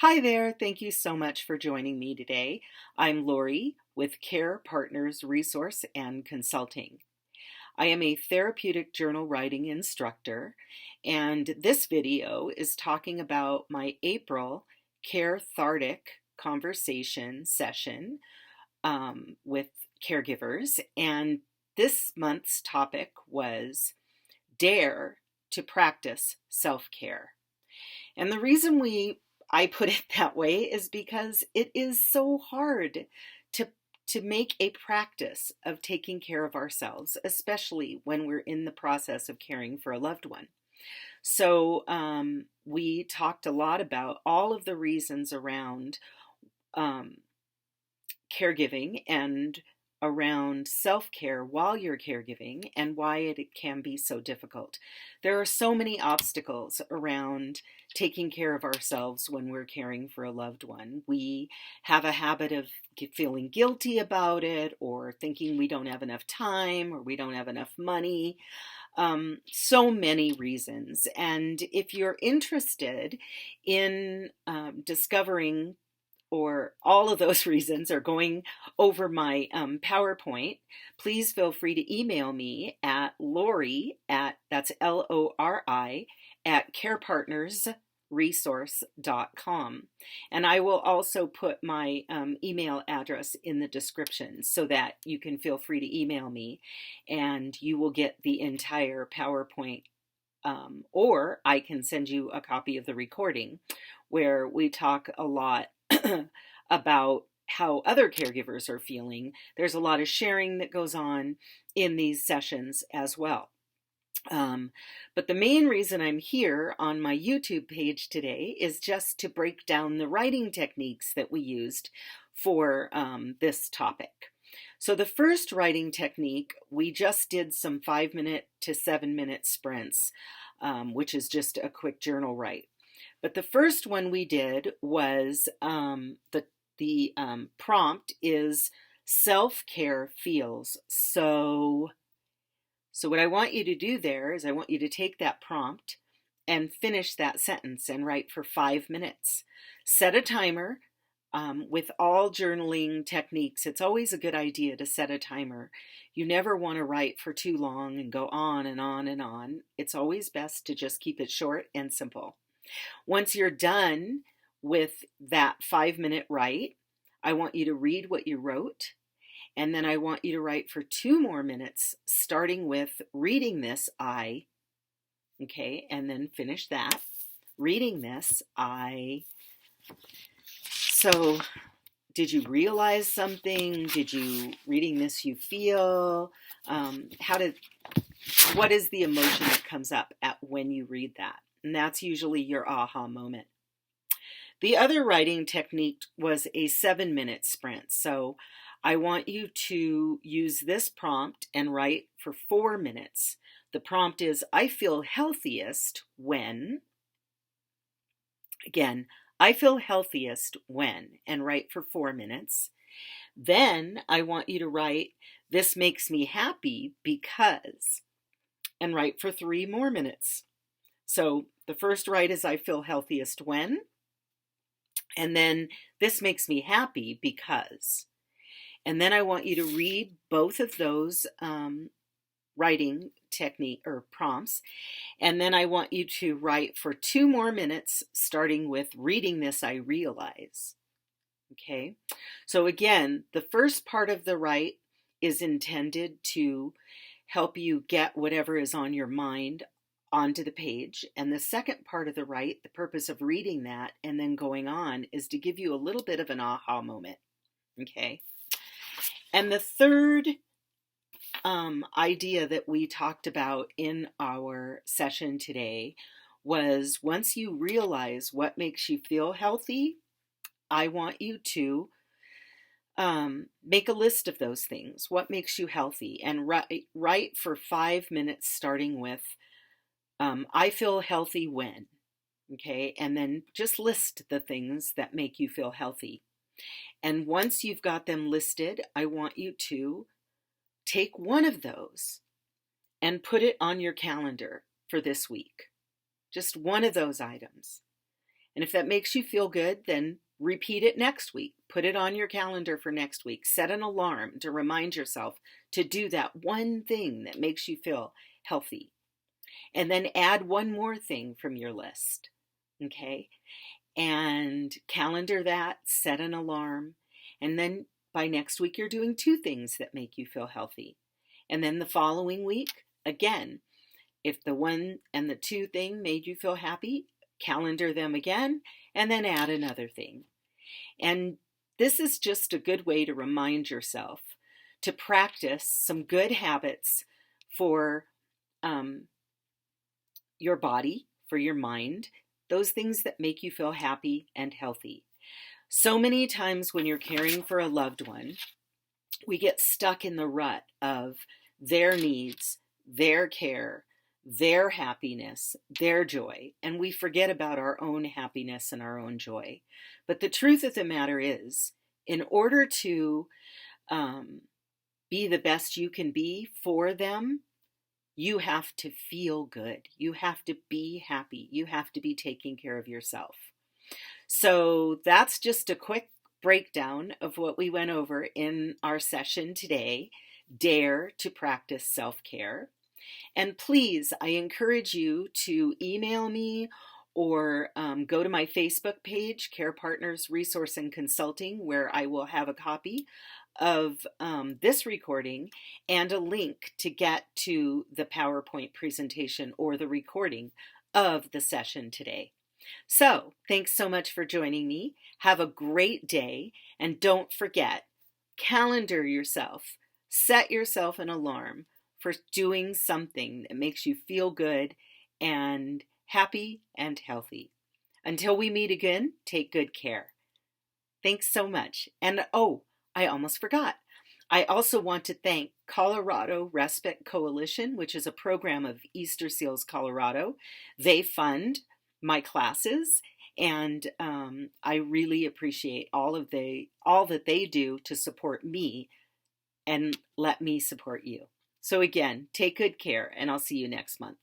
Hi there. Thank you so much for joining me today. I'm Lori with Care Partners Resource and Consulting. I am a therapeutic journal writing instructor, and this video is talking about my April Carethartic Conversation session with caregivers. And this month's topic was Dare to Practice Self-Care. And the reason I put it that way is because it is so hard to make a practice of taking care of ourselves, especially when we're in the process of caring for a loved one. So we talked a lot about all of the reasons around um, caregiving and around self-care while you're caregiving and why it can be so difficult. There are so many obstacles around taking care of ourselves when we're caring for a loved one. We have a habit of feeling guilty about it, or thinking we don't have enough time, or we don't have enough money. So many reasons. And if you're interested in discovering or all of those reasons are going over my PowerPoint, please feel free to email me at Lori that's Lori, at carepartnersresource.com. And I will also put my email address in the description so that you can feel free to email me and you will get the entire PowerPoint. Or I can send you a copy of the recording where we talk a lot about how other caregivers are feeling. There's a lot of sharing that goes on in these sessions as well. But the main reason I'm here on my YouTube page today is just to break down the writing techniques that we used for this topic. So the first writing technique, we just did some 5-minute to 7-minute sprints, which is just a quick journal write. But the first one we did was the prompt is self-care feels so. So what I want you to do there is I want you to take that prompt and finish that sentence and write for 5 minutes. Set a timer. With all journaling techniques, it's always a good idea to set a timer. You never want to write for too long and go on and on and on. It's always best to just keep it short and simple. Once you're done with that 5-minute write, I want you to read what you wrote, and then I want you to write for 2 more minutes, starting with reading this, okay, and then finish that. Reading this, So, did you realize something? Reading this, you feel? What is the emotion that comes up when you read that? And that's usually your aha moment. The other writing technique was a 7-minute sprint. So I want you to use this prompt and write for 4 minutes. The prompt is, I feel healthiest when, again, I feel healthiest when, and write for 4 minutes. Then I want you to write, this makes me happy because, and write for 3 more minutes. So the first write is, I feel healthiest when, and then this makes me happy because. And then I want you to read both of those writing technique or prompts. And then I want you to write for 2 more minutes, starting with reading this, I realize. Okay. So again, the first part of the write is intended to help you get whatever is on your mind onto the page. And the second part of the write, the purpose of reading that and then going on, is to give you a little bit of an aha moment. Okay. And the third idea that we talked about in our session today was, once you realize what makes you feel healthy, I want you to make a list of those things. What makes you healthy? And write for 5 minutes, starting with, I feel healthy when. Okay, and then just list the things that make you feel healthy. And once you've got them listed, I want you to take one of those and put it on your calendar for this week. Just one of those items. And if that makes you feel good, then repeat it next week. Put it on your calendar for next week. Set an alarm to remind yourself to do that one thing that makes you feel healthy. And then add one more thing from your list. Okay? And calendar that, set an alarm. And then by next week, you're doing 2 things that make you feel healthy. And then the following week, again, if the 1 and the 2 thing made you feel happy, calendar them again, and then add another thing. And this is just a good way to remind yourself to practice some good habits for your body, for your mind, those things that make you feel happy and healthy. So many times when you're caring for a loved one, we get stuck in the rut of their needs, their care, their happiness, their joy, and we forget about our own happiness and our own joy. But the truth of the matter is, in order to be the best you can be for them, you have to feel good. You have to be happy. You have to be taking care of yourself. So that's just a quick breakdown of what we went over in our session today. Dare to practice self-care. And please, I encourage you to email me or go to my Facebook page, Care Partners Resource and Consulting, where I will have a copy of this recording and a link to get to the PowerPoint presentation or the recording of the session today. So, thanks so much for joining me. Have a great day, and don't forget, calendar yourself. Set yourself an alarm for doing something that makes you feel good and happy and healthy. Until we meet again, take good care. Thanks so much. And I almost forgot. I also want to thank Colorado Respite Coalition, which is a program of Easter Seals Colorado. They fund my classes, and I really appreciate all that they do to support me and let me support you. So again, take good care, and I'll see you next month.